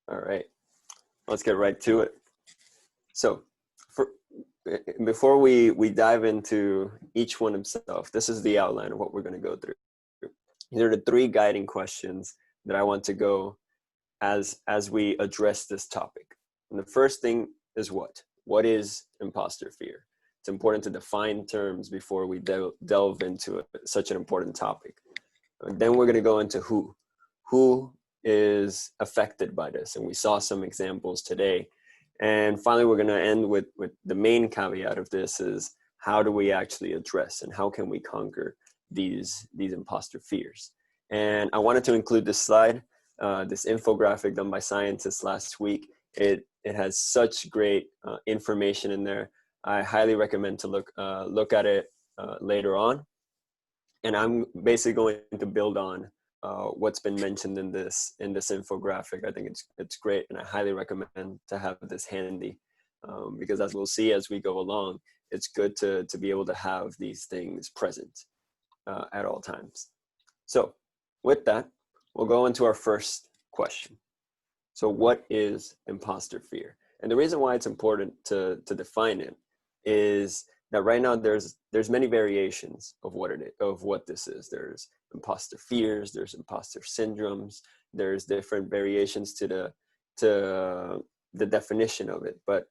All right, let's get right to it. So before we dive into each one himself, this is the outline of what we're going to go through. Here are the three guiding questions that I want to go as we address this topic. And the first thing is what is imposter fear? It's important to define terms before we delve into such an important topic. And then we're going to go into who is affected by this, and we saw some examples today. And finally, we're going to end with the main caveat of this is how do we actually address and how can we conquer these imposter fears. And I wanted to include this slide, this infographic done by Scientistt last week. It has such great information in there. I highly recommend to look at it later on. And I'm basically going to build on what's been mentioned in this infographic. I think it's great, and I highly recommend to have this handy because, as we'll see as we go along, it's good to be able to have these things present at all times. So with that, we'll go into our first question. So what is imposter fear? And the reason why it's important to define it is that right now there's many variations of what this is. There's imposter fears, there's imposter syndromes, there's different variations to the definition of it, but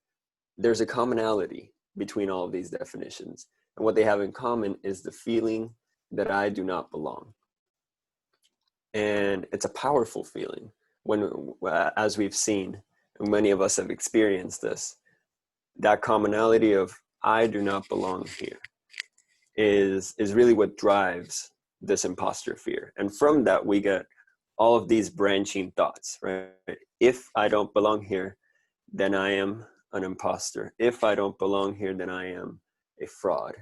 there's a commonality between all of these definitions. And what they have in common is the feeling that I do not belong. And it's a powerful feeling when, as we've seen, and many of us have experienced this, that commonality of I do not belong here is really what drives this imposter fear. And from that, we get all of these branching thoughts, right? If I don't belong here, then I am an imposter. If I don't belong here, then I am a fraud.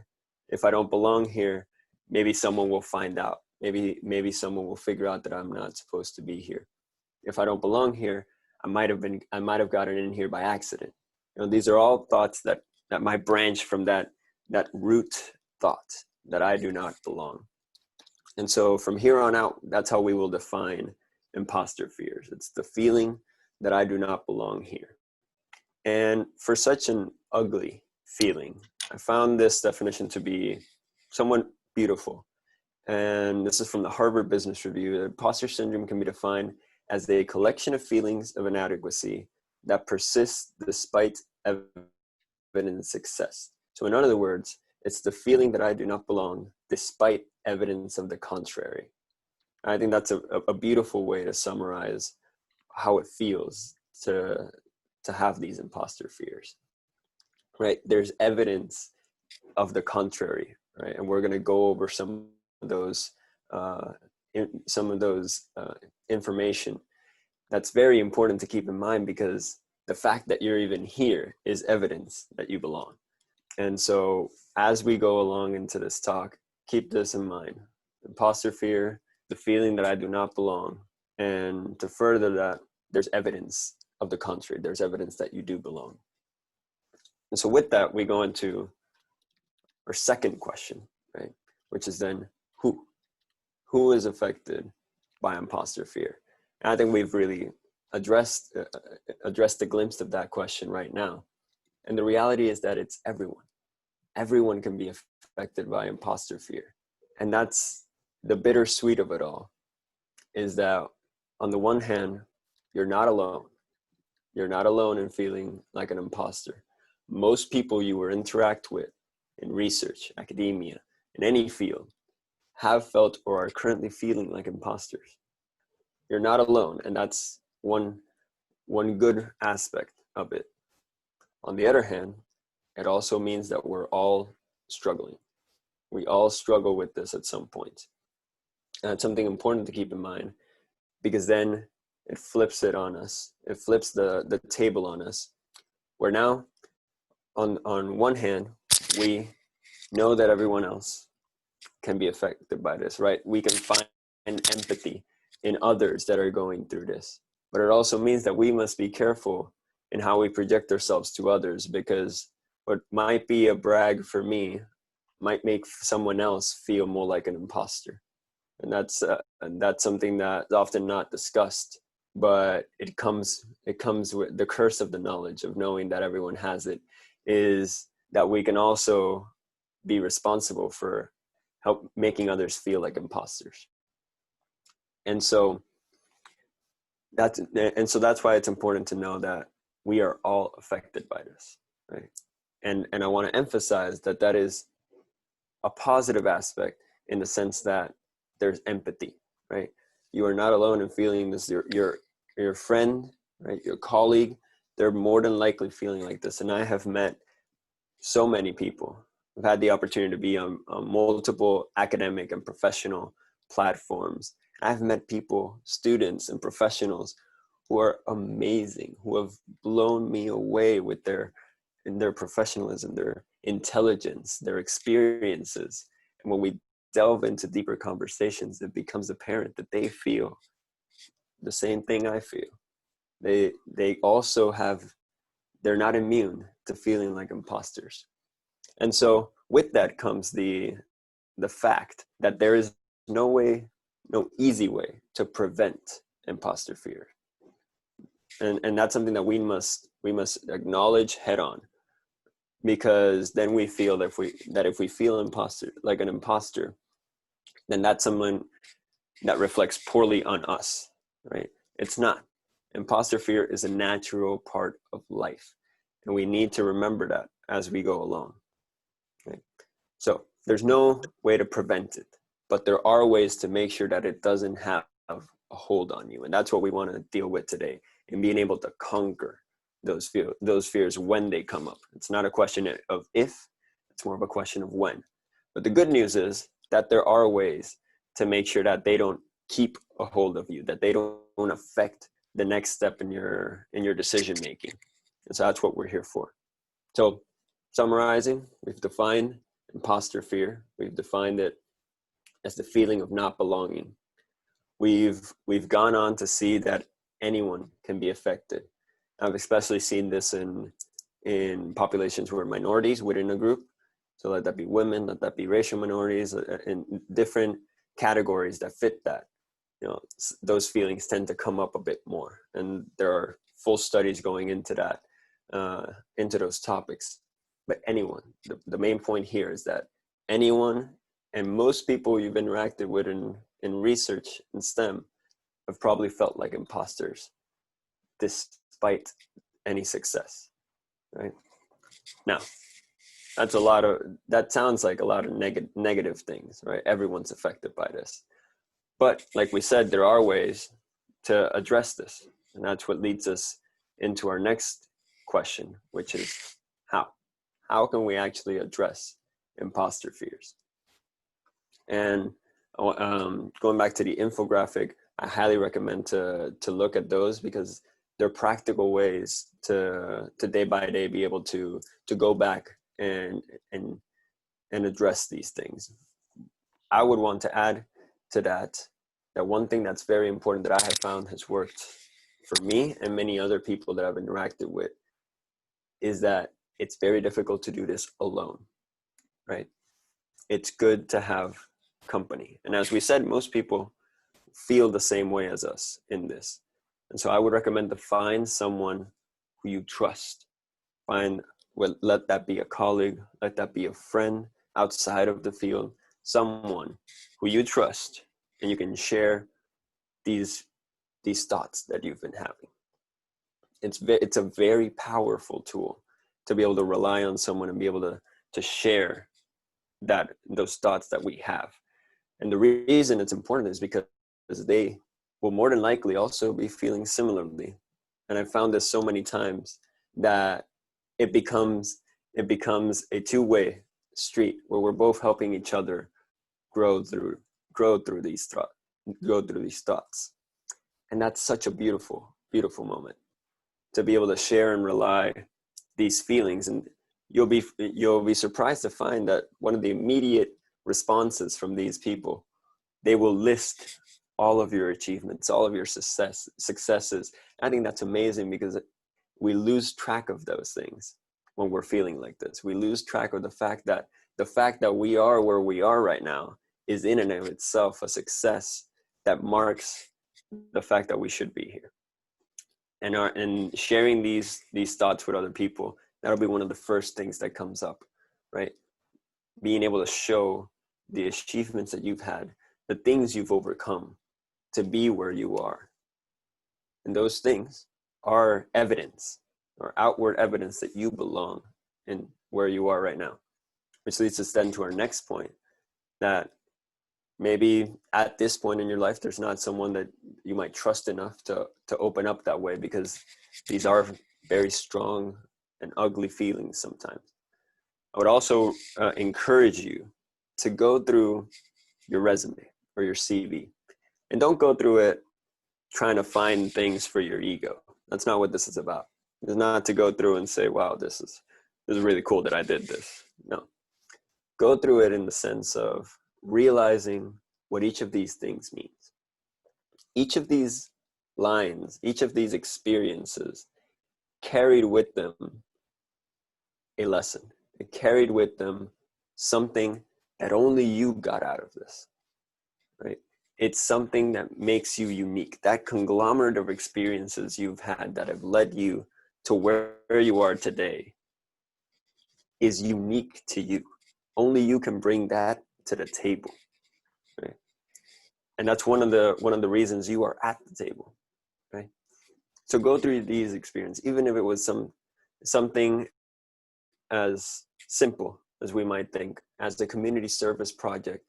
If I don't belong here, maybe someone will find out. Maybe someone will figure out that I'm not supposed to be here. If I don't belong here, I might have gotten in here by accident. These are all thoughts that might branch from that root thought that I do not belong. And so from here on out, that's how we will define imposter fears. It's the feeling that I do not belong here. And for such an ugly feeling, I found this definition to be somewhat beautiful. And this is from the Harvard Business Review. Imposter syndrome can be defined as a collection of feelings of inadequacy that persists despite evident success. So in other words, it's the feeling that I do not belong despite evidence of the contrary. I think that's a beautiful way to summarize how it feels to have these imposter fears, right? There's evidence of the contrary, right? And we're going to go over some of those information. That's very important to keep in mind because the fact that you're even here is evidence that you belong. And so as we go along into this talk, keep this in mind. Imposter fear, the feeling that I do not belong. And to further that, there's evidence of the contrary. There's evidence that you do belong. And so with that, we go into our second question, right? Which is then who? Who is affected by imposter fear? And I think we've really addressed a glimpse of that question right now. And the reality is that it's everyone. Everyone can be affected by imposter fear. And that's the bittersweet of it all, is that on the one hand, you're not alone. You're not alone in feeling like an imposter. Most people you will interact with in research, academia, in any field, have felt or are currently feeling like imposters. You're not alone, and that's one good aspect of it. On the other hand, it also means that we're all struggling. We all struggle with this at some point. And it's something important to keep in mind because then it flips it on us. It flips the table on us. Where now, on one hand, we know that everyone else can be affected by this, right? We can find empathy in others that are going through this. But it also means that we must be careful in how we project ourselves to others, because what might be a brag for me might make someone else feel more like an imposter. And that's something that's often not discussed, but it comes it comes with the curse of the knowledge of knowing that everyone has it, is that we can also be responsible for help making others feel like imposters. And so that's why it's important to know that we are all affected by this, right? And I want to emphasize that that is a positive aspect, in the sense that there's empathy, right? You are not alone in feeling this. Your friend, right, your colleague, they're more than likely feeling like this. And I have met so many people. I've had the opportunity to be on multiple academic and professional platforms. I've met people, students and professionals, who are amazing, who have blown me away with their professionalism, their intelligence, their experiences. And when we delve into deeper conversations, it becomes apparent that they feel the same thing I feel. They also they're not immune to feeling like imposters. And so with that comes the fact that there is no easy way to prevent imposter fear. And that's something that we must acknowledge head on, because then we feel that if we feel an imposter, then that's someone that reflects poorly on us, right? It's not. Imposter fear is a natural part of life, and we need to remember that as we go along, right? So there's no way to prevent it, but there are ways to make sure that it doesn't have a hold on you. And that's what we want to deal with today, and being able to conquer those fears when they come up. It's not a question of if, it's more of a question of when. But the good news is that there are ways to make sure that they don't keep a hold of you, that they don't affect the next step in your decision making. And so that's what we're here for. So summarizing, we've defined imposter fear. We've defined it as the feeling of not belonging. We've gone on to see that anyone can be affected. I've especially seen this in populations who are minorities within a group. So let that be women, let that be racial minorities, in different categories that fit that. Those feelings tend to come up a bit more. And there are full studies going into that, into those topics. But anyone, the main point here is that anyone, and most people you've interacted with in research in STEM, have probably felt like imposters despite any success, right? Now, that sounds like a lot of negative things, right? Everyone's affected by this. But like we said, there are ways to address this. And that's what leads us into our next question, which is how? How can we actually address imposter fears? And going back to the infographic, I highly recommend to look at those, because they're practical ways to day by day be able to go back and address these things. I would want to add to that one thing that's very important that I have found has worked for me and many other people that I've interacted with is that it's very difficult to do this alone, right? It's good to have company. And as we said, most people feel the same way as us in this. And so I would recommend to find someone who you trust. Let that be a colleague, let that be a friend outside of the field, someone who you trust, and you can share these thoughts that you've been having. It's a very powerful tool to be able to rely on someone and be able to share those thoughts that we have. And the reason it's important is because they will more than likely also be feeling similarly. And I've found this so many times that it becomes a two-way street where we're both helping each other grow through these thoughts. And that's such a beautiful, beautiful moment to be able to share and rely these feelings. And you'll be surprised to find that one of the immediate responses from these people, they will list all of your achievements, all of your successes. I think that's amazing, because we lose track of those things when we're feeling like this. We lose track of the fact that we are where we are right now is in and of itself a success that marks the fact that we should be here. and sharing these thoughts with other people, that'll be one of the first things that comes up, right? Being able to show the achievements that you've had, the things you've overcome to be where you are. And those things are evidence, or outward evidence, that you belong in where you are right now. Which leads us then to our next point, that maybe at this point in your life, there's not someone that you might trust enough to open up that way, because these are very strong and ugly feelings sometimes. I would also encourage you to go through your resume or your CV, and don't go through it trying to find things for your ego. That's not what this is about. It's not to go through and say, wow, this is really cool that I did this. No. Go through it in the sense of realizing what each of these things means. Each of these lines, each of these experiences carried with them a lesson. It carried with them something that only you got out of this, right? It's something that makes you unique. That conglomerate of experiences you've had that have led you to where you are today is unique to you. Only you can bring that to the table, right? And that's one of the reasons you are at the table, right? So go through these experiences, even if it was something as simple as we might think, as a community service project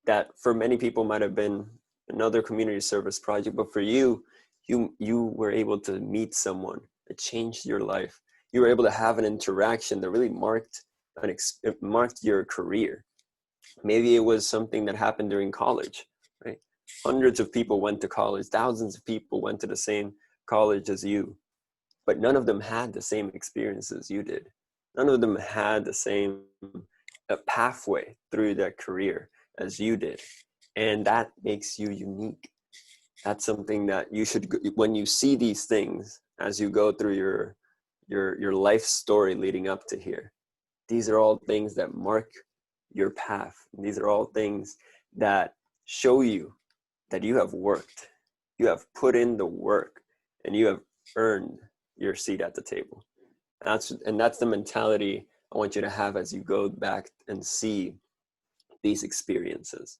that for many people might have been another community service project, but for you were able to meet someone that changed your life. You were able to have an interaction that really marked your career. Maybe it was something that happened during college, right? Hundreds of people went to college, thousands of people went to the same college as you, but none of them had the same experiences you did. None of them had the same pathway through their career as you did. And that makes you unique. That's something that you should, when you see these things, as you go through your life story leading up to here, these are all things that mark your path. These are all things that show you that you have worked, you have put in the work, and you have earned your seat at the table. That's the mentality I want you to have as you go back and see these experiences.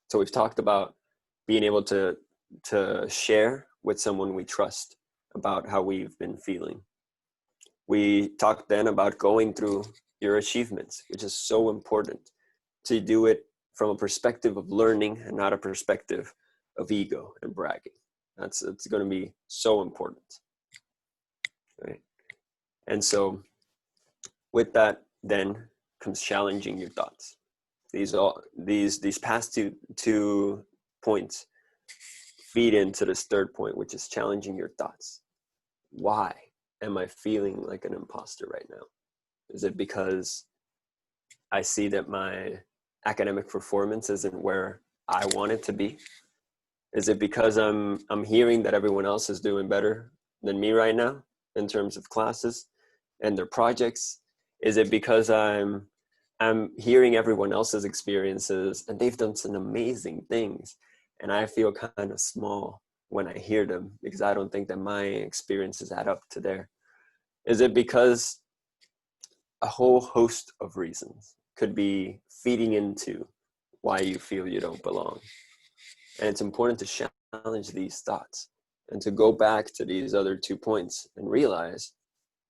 So we've talked about being able to share with someone we trust about how we've been feeling. We talked then about going through your achievements, which is so important to do it from a perspective of learning and not a perspective of ego and bragging. It's going to be so important, right? And so with that then comes challenging your thoughts. These past two points feed into this third point, which is challenging your thoughts. Why am I feeling like an imposter right now? Is it because I see that my academic performance isn't where I want it to be? Is it because I'm hearing that everyone else is doing better than me right now in terms of classes and their projects? Is it because I'm hearing everyone else's experiences and they've done some amazing things, and I feel kind of small when I hear them because I don't think that my experiences add up to their? Is it because a whole host of reasons could be feeding into why you feel you don't belong? And it's important to challenge these thoughts and to go back to these other 2 points and realize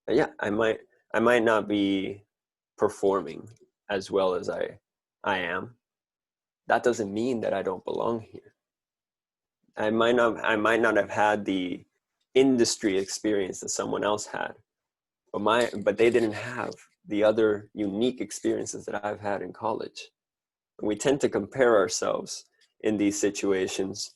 that, yeah, I might not be performing as well as I am. That doesn't mean that I don't belong here. I might not have had the industry experience that someone else had, but they didn't have the other unique experiences that I've had in college. And we tend to compare ourselves in these situations,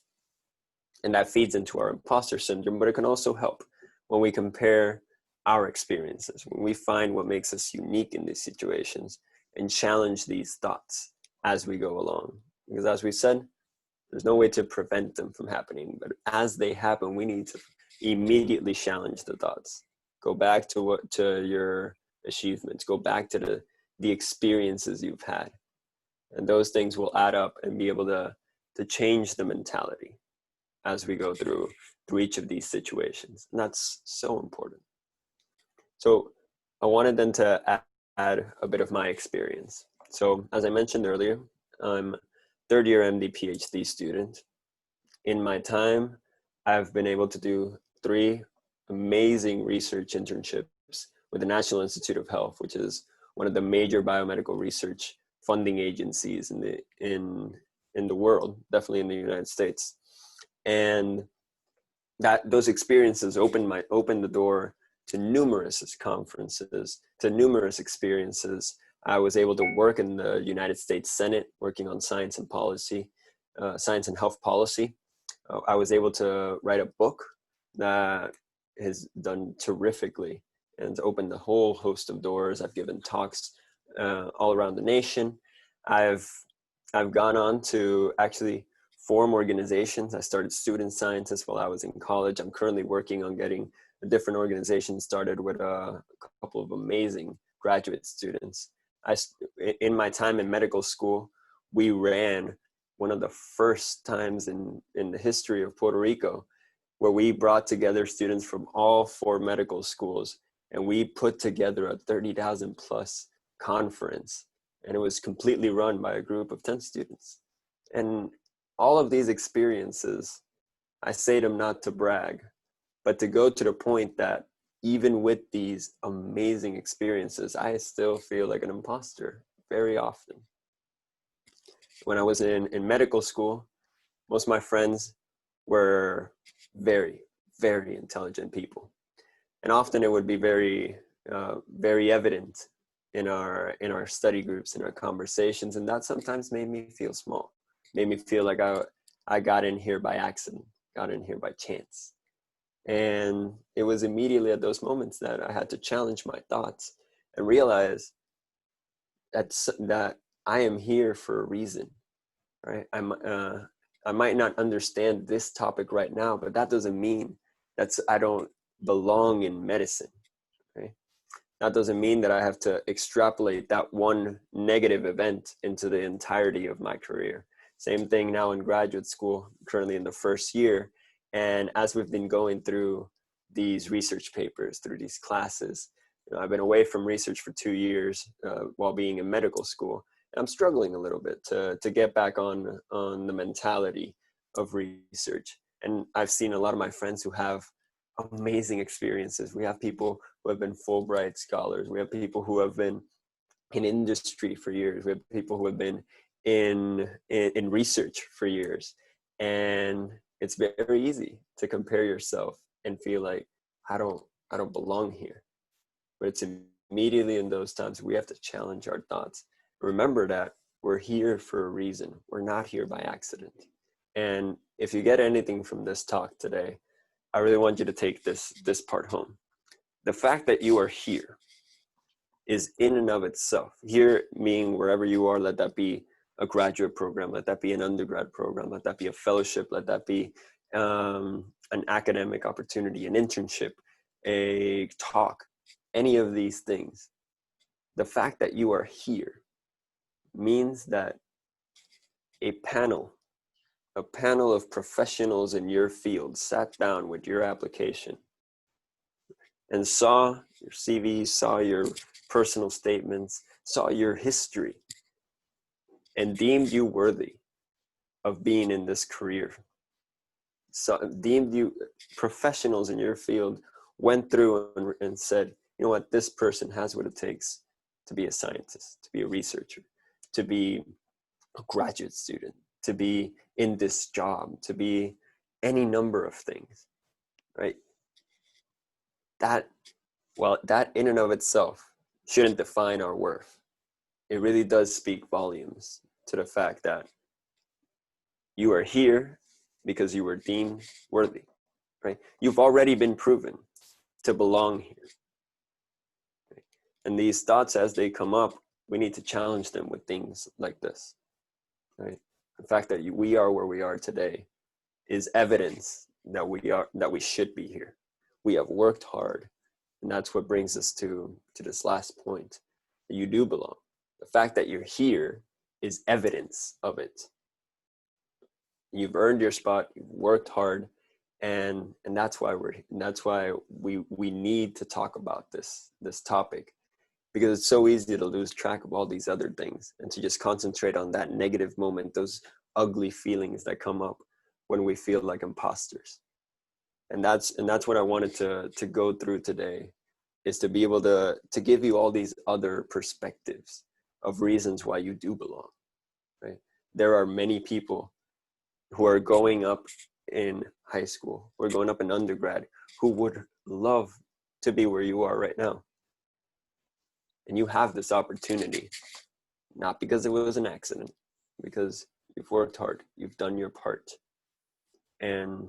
and that feeds into our imposter syndrome, but it can also help when we compare our experiences, when we find what makes us unique in these situations and challenge these thoughts as we go along. Because as we said, there's no way to prevent them from happening, but as they happen, we need to immediately challenge the thoughts. Go back to your achievements, go back to the experiences you've had. And those things will add up and be able to change the mentality. as we go through each of these situations. And that's so important. So I wanted then to add a bit of my experience. So as I mentioned earlier, I'm third year MD PhD student. In my time, I've been able to do 3 amazing research internships with the National Institute of Health, which is one of the major biomedical research funding agencies in the world, definitely in the United States. And those experiences opened the door to numerous conferences, to numerous experiences. I was able to work in the United States Senate, working on science and policy, science and health policy. I was able to write a book that has done terrifically and opened a whole host of doors. I've given talks all around the nation. I've gone on to actually form organizations. I started Student Scientistt while I was in college. I'm currently working on getting a different organization started with a couple of amazing graduate students. In my time in medical school, we ran one of the first times in the history of Puerto Rico where we brought together students from all 4 medical schools, and we put together a 30,000 plus conference, and it was completely run by a group of 10 students. And all of these experiences, I say them not to brag, but to go to the point that even with these amazing experiences, I still feel like an imposter very often. When I was in medical school, most of my friends were very, very intelligent people. And often it would be very, very evident in our study groups, in our conversations. And that sometimes made me feel small, made me feel like I got in here by accident, got in here by chance. And it was immediately at those moments that I had to challenge my thoughts and realize that I am here for a reason, right? I might not understand this topic right now, but that doesn't mean I don't belong in medicine, right? That doesn't mean that I have to extrapolate that one negative event into the entirety of my career. Same thing now in graduate school, currently in the first year. And as we've been going through these research papers, through these classes, I've been away from research for 2 years while being in medical school. And I'm struggling a little bit to get back on the mentality of research. And I've seen a lot of my friends who have amazing experiences. We have people who have been Fulbright scholars. We have people who have been in industry for years. We have people who have been in research for years. And it's very easy to compare yourself and feel like I don't belong here. But it's immediately in those times we have to challenge our thoughts. Remember that we're here for a reason. We're not here by accident. And if you get anything from this talk today, I really want you to take this part home. The fact that you are here is in and of itself, here meaning wherever you are, let that be a graduate program, let that be an undergrad program, let that be a fellowship, let that be an academic opportunity, an internship, a talk, any of these things. The fact that you are here means that a panel of professionals in your field sat down with your application and saw your CV, saw your personal statements, saw your history, and deemed you worthy of being in this career. So deemed you, professionals in your field went through and said, you know what, this person has what it takes to be a scientist, to be a researcher, to be a graduate student, to be in this job, to be any number of things, right? That in and of itself shouldn't define our worth. It really does speak volumes to the fact that you are here because you were deemed worthy, right? You've already been proven to belong here. Right? And these thoughts, as they come up, we need to challenge them with things like this, right? The fact that we are where we are today is evidence that we should be here. We have worked hard, and that's what brings us to this last point, that you do belong. The fact that you're here is evidence of it. you've earned your spot, you've worked hard, and that's why we need to talk about this topic, because it's so easy to lose track of all these other things and to just concentrate on that negative moment, those ugly feelings that come up when we feel like imposters. And that's what I wanted to go through today, is to be able to give you all these other perspectives of reasons why you do belong, right? There are many people who are going up in high school, who are going up in undergrad, who would love to be where you are right now. And you have this opportunity, not because it was an accident, because you've worked hard, you've done your part. And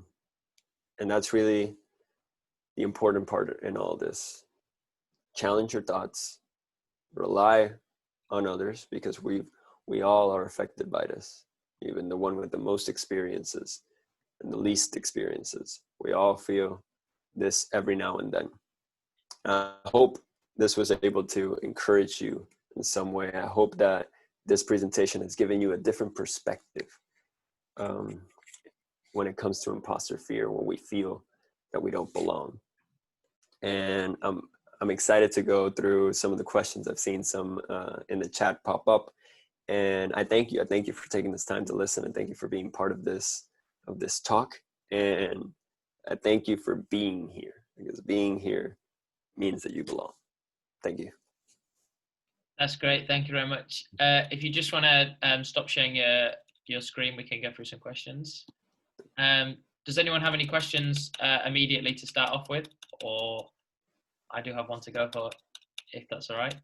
that's really the important part in all this. Challenge your thoughts, rely on others, because we all are affected by this. Even the one with the most experiences and the least experiences, we all feel this every now and then. I hope this was able to encourage you in some way. I hope that this presentation has given you a different perspective when it comes to imposter fear, when we feel that we don't belong. And I'm excited to go through some of the questions. I've seen some in the chat pop up, and I thank you. I thank you for taking this time to listen, and thank you for being part of this talk. And I thank you for being here, because being here means that you belong. Thank you. That's great. Thank you very much. If you just want to stop sharing your screen, we can go through some questions. Does anyone have any questions immediately to start off with? Or I do have one to go for, if that's all right.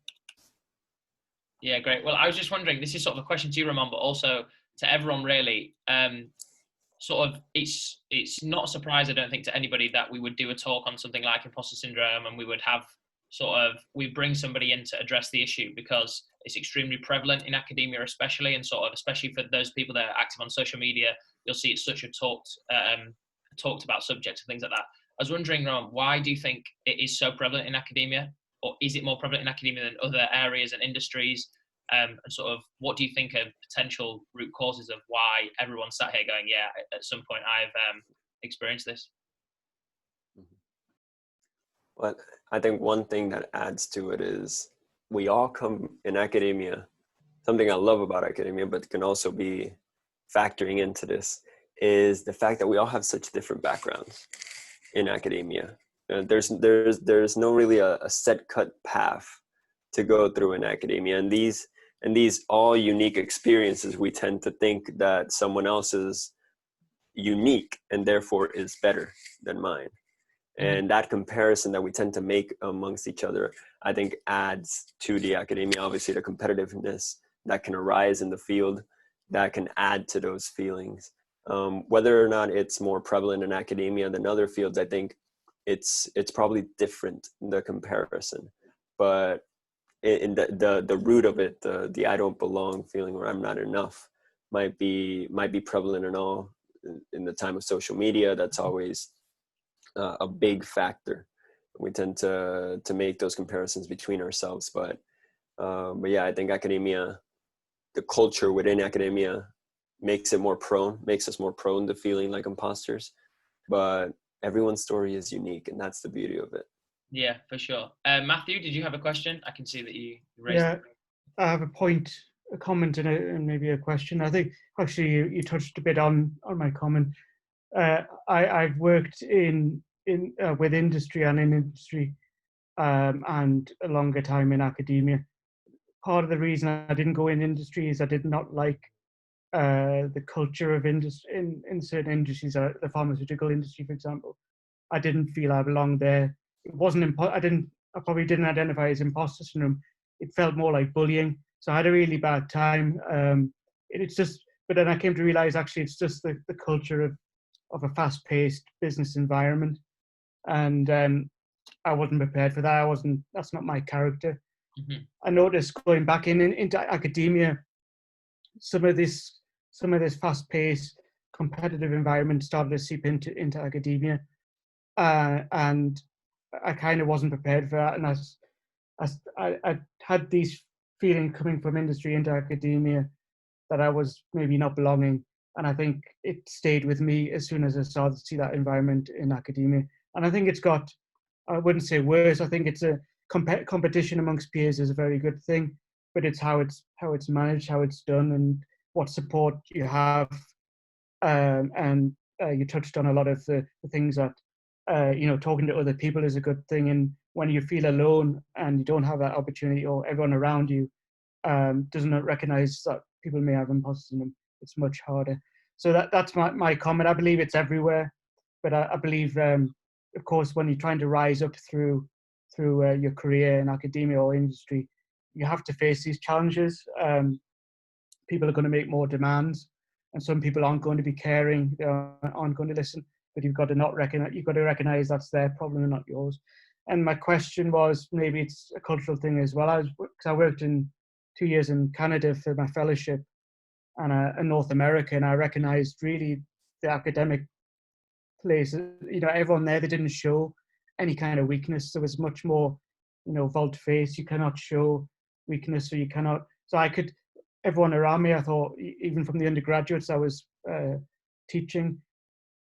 Yeah, great. Well, I was just wondering, this is sort of a question to you, Ramon, but also to everyone really. Sort of, it's not a surprise, I don't think, to anybody that we would do a talk on something like imposter syndrome, and we would have we bring somebody in to address the issue, because it's extremely prevalent in academia, especially, and especially for those people that are active on social media. You'll see it's such a talked about subject and things like that. I was wondering, Ramon, why do you think it is so prevalent in academia, or is it more prevalent in academia than other areas and industries? And what do you think are potential root causes of why everyone's sat here going, yeah, at some point I've experienced this? Well, I think one thing that adds to it is we all come in academia. Something I love about academia, but can also be factoring into this, is the fact that we all have such different backgrounds in academia. There's no really a set cut path to go through in academia, and these all unique experiences, we tend to think that someone else is unique and therefore is better than mine. And that comparison that we tend to make amongst each other, I think, adds to the academia. Obviously, the competitiveness that can arise in the field, that can add to those feelings. Whether or not it's more prevalent in academia than other fields, I think it's probably different, the comparison. But in the root of it, the I don't belong feeling, or I'm not enough, might be prevalent and all. In the time of social media, that's always a big factor. We tend to make those comparisons between ourselves, but yeah, I think academia, the culture within academia, makes us more prone to feeling like imposters. But everyone's story is unique, and that's the beauty of it. Yeah, for sure. Matthew, did you have a question? I can see that you raised it. I have a point, a comment, and maybe a question. I think actually you touched a bit on my comment. I've worked with industry and in industry, and a longer time in academia. Part of the reason I didn't go in industry is I did not like the culture of industry in certain industries, the pharmaceutical industry, for example. I didn't feel I belonged there. It wasn't I probably didn't identify as imposter syndrome. It felt more like bullying. So I had a really bad time. But then I came to realize actually it's just the culture of a fast-paced business environment, and I wasn't prepared for that. That's not my character. Mm-hmm. I noticed going back into academia, some of this fast-paced, competitive environment started to seep into academia, and I kind of wasn't prepared for that. And I had these feelings coming from industry into academia that I was maybe not belonging. And I think it stayed with me as soon as I started to see that environment in academia. And I think it's got, I wouldn't say worse. I think it's a competition amongst peers is a very good thing, but it's how it's managed, how it's done, and what support you have. And you touched on a lot of the things that talking to other people is a good thing. And when you feel alone and you don't have that opportunity, or everyone around you doesn't recognize that people may have imposters in them, it's much harder. So that's my comment. I believe it's everywhere, but I believe, of course, when you're trying to rise up through your career in academia or industry, you have to face these challenges. People are going to make more demands, and some people aren't going to be caring, they aren't going to listen. But you've got to recognize that's their problem and not yours. And my question was, maybe it's a cultural thing as well. Because I worked in 2 years in Canada for my fellowship, and in North America, and I recognized really the academic place. Everyone there, they didn't show any kind of weakness. There was much more, volte face. You cannot show weakness, so you cannot. So everyone around me, I thought, even from the undergraduates I was teaching,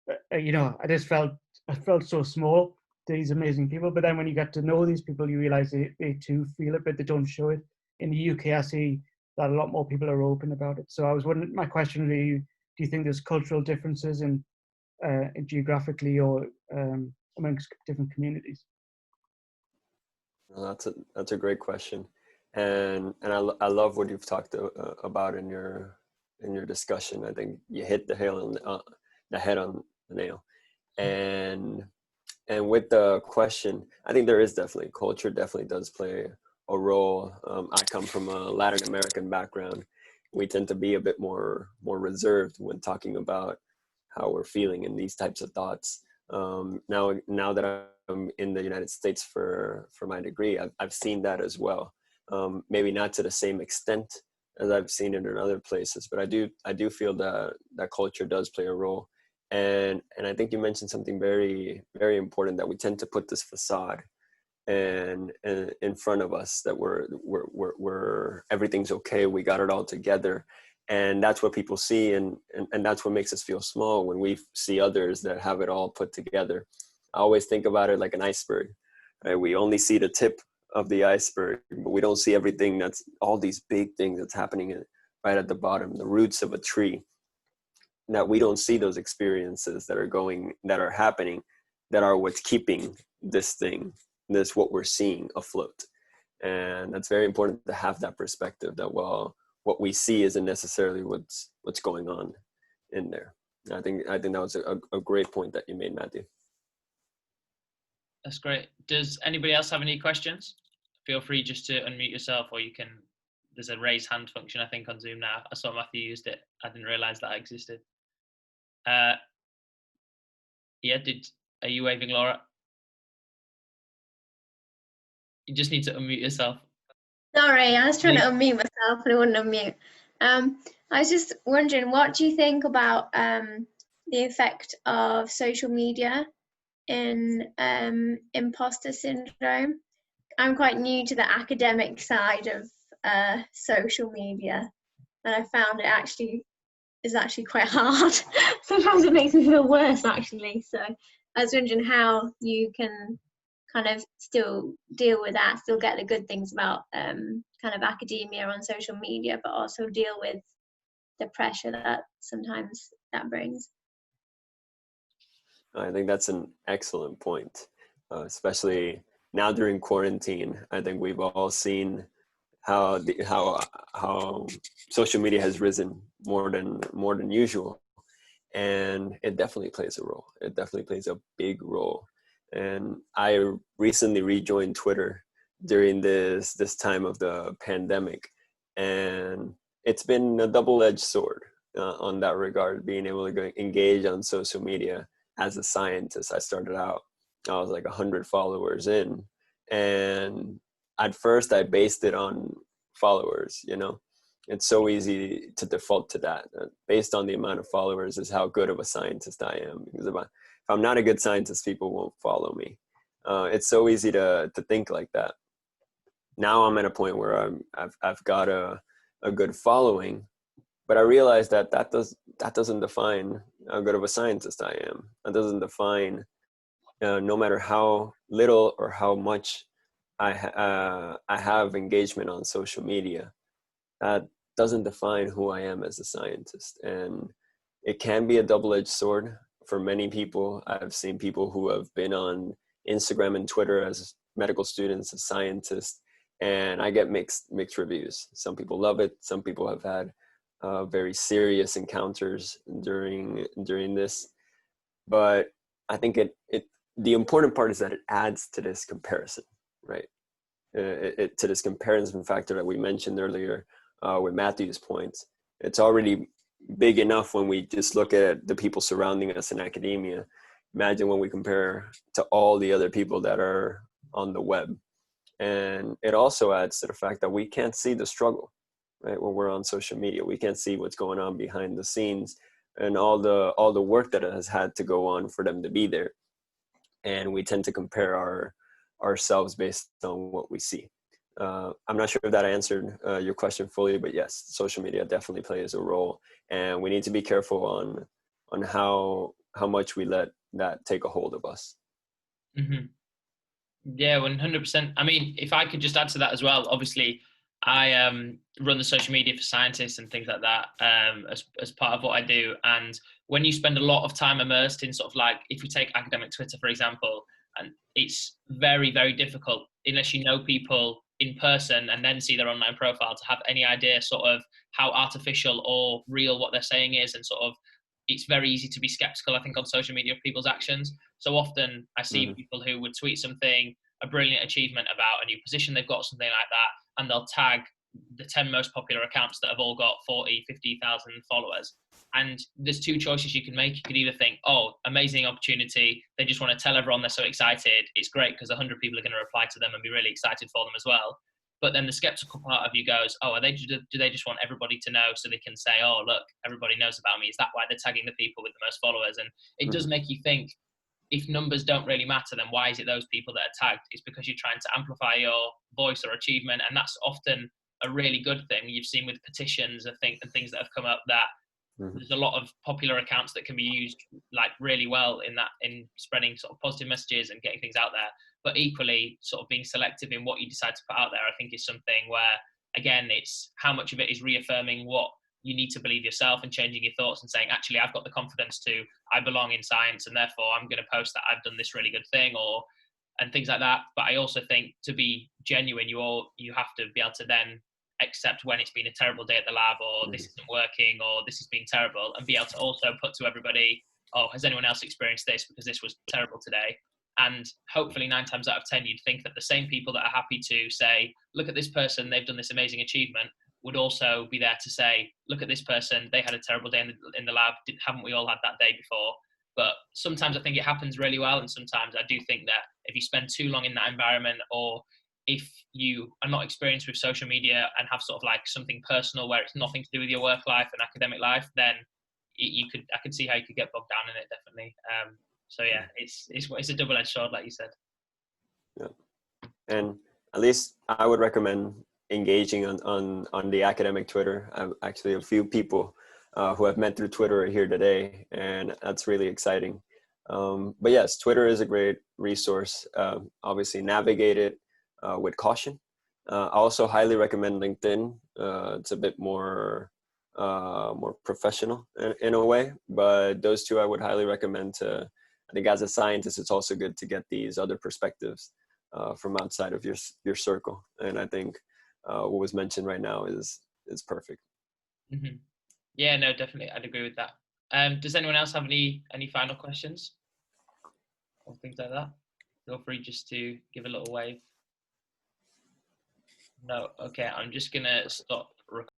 I felt so small to these amazing people. But then when you get to know these people, you realize they too feel it, but they don't show it. In the UK, I see that a lot more people are open about it. So I was wondering, my question really, do you think there's cultural differences in geographically or amongst different communities? Well, that's a great question, and I love what you've talked about in your discussion. I think you hit the head on the nail, and with the question, I think there is definitely culture definitely does play a role. I come from a Latin American background. We tend to be a bit more reserved when talking about how we're feeling and these types of thoughts. Now that I'm in the United States for my degree, I've seen that as well. Maybe not to the same extent as I've seen it in other places, but I do feel that culture does play a role. And I think you mentioned something very, very important, that we tend to put this facade and in front of us, that we're everything's okay, we got it all together. And that's what people see, and that's what makes us feel small when we see others that have it all put together. I always think about it like an iceberg, right? We only see the tip of the iceberg, but we don't see everything, that's all these big things that's happening right at the bottom, the roots of a tree. That we don't see those experiences that are happening, that are what's keeping what we're seeing afloat. And that's very important to have that perspective, that what we see isn't necessarily what's going on in there. I think that was a great point that you made, Matthew. That's great. Does anybody else have any questions? Feel free just to unmute yourself, or there's a raise hand function, I think, on Zoom now. I saw Matthew used it. I didn't realize that existed. Yeah, are you waving, Laura? You just need to unmute yourself. Sorry, I was trying to unmute myself and I wouldn't unmute. I was just wondering, what do you think about the effect of social media in imposter syndrome? I'm quite new to the academic side of social media, and I found it is actually quite hard. Sometimes it makes me feel worse, actually. So I was wondering how you can kind of still deal with that, still get the good things about kind of academia on social media, but also deal with the pressure that sometimes that brings. I think that's an excellent point, especially now during quarantine. I think we've all seen how social media has risen more than usual, and it definitely plays a role. It definitely plays a big role. And I recently rejoined Twitter during this time of the pandemic, and it's been a double-edged sword on that regard, being able to engage on social media. As a scientist, I started out, I was like 100 followers in, and at first I based it on followers. It's so easy to default to that. Based on the amount of followers is how good of a scientist I am, because if I'm not a good scientist, people won't follow me. It's so easy to think like that. Now I'm at a point where I've got a good following, But I realized that that doesn't define how good of a scientist I am. That doesn't define, no matter how little or how much I have engagement on social media, that doesn't define who I am as a scientist. And it can be a double-edged sword for many people. I've seen people who have been on Instagram and Twitter as medical students, as scientists, and I get mixed reviews. Some people love it. Some people have had very serious encounters during this. But I think the important part is that it adds to this comparison, right? To this comparison factor that we mentioned earlier with Matthew's points. It's already big enough when we just look at the people surrounding us in academia. Imagine when we compare to all the other people that are on the web. And it also adds to the fact that we can't see the struggle, right? When we're on social media, we can't see what's going on behind the scenes and all the work that has had to go on for them to be there. And we tend to compare ourselves based on what we see. I'm not sure if that answered your question fully, but yes, social media definitely plays a role, and we need to be careful on how much we let that take a hold of us. Mm-hmm. Yeah, 100%. I mean, if I could just add to that as well, obviously, I run the social media for scientists and things like that as part of what I do. And when you spend a lot of time immersed in sort of like, if we take academic Twitter, for example, and it's very, very difficult unless you know people in person and then see their online profile to have any idea sort of how artificial or real what they're saying is. And sort of, it's very easy to be skeptical, I think, on social media of people's actions. So often I see people who would tweet something, a brilliant achievement about a new position they've got, something like that, and they'll tag the 10 most popular accounts that have all got 40, 50,000 followers. And there's two choices you can make. You could either think, oh, amazing opportunity. They just want to tell everyone they're so excited. It's great because 100 people are going to reply to them and be really excited for them as well. But then the skeptical part of you goes, oh, do they just want everybody to know so they can say, oh, look, everybody knows about me. Is that why they're tagging the people with the most followers? And it does make you think, if numbers don't really matter, then why is it those people that are tagged? It's because you're trying to amplify your voice or achievement. And that's often a really good thing. You've seen with petitions, I think, and things that have come up, that there's a lot of popular accounts that can be used like really well in spreading sort of positive messages and getting things out there. But equally, sort of being selective in what you decide to put out there, I think is something where, again, it's how much of it is reaffirming what you need to believe yourself and changing your thoughts and saying, actually, I've got the confidence I belong in science, and therefore I'm going to post that I've done this really good thing, and things like that. But I also think to be genuine, you have to be able to then accept when it's been a terrible day at the lab, or this isn't working, or this has been terrible, and be able to also put to everybody, oh, has anyone else experienced this? Because this was terrible today. And hopefully 9 times out of 10, you'd think that the same people that are happy to say, look at this person, they've done this amazing achievement, would also be there to say, look at this person, they had a terrible day in the lab. Haven't we all had that day before? But sometimes I think it happens really well. And sometimes I do think that if you spend too long in that environment, or if you are not experienced with social media and have sort of like something personal where it's nothing to do with your work life and academic life, then I could see how you could get bogged down in it, definitely. So yeah, it's a double-edged sword, like you said. Yeah, and at least I would recommend engaging on the academic Twitter. I'm actually a few people who I've met through Twitter are here today, and that's really exciting. But yes, Twitter is a great resource. Obviously, navigate it with caution. I also highly recommend LinkedIn. It's a bit more professional in a way, but those two I would highly recommend to. I think as a scientist, it's also good to get these other perspectives from outside of your circle. And I think what was mentioned right now is perfect. Mm-hmm. Yeah, no, definitely, I'd agree with that. Does anyone else have any final questions or things like that? Feel free just to give a little wave. No, okay, I'm just gonna stop recording.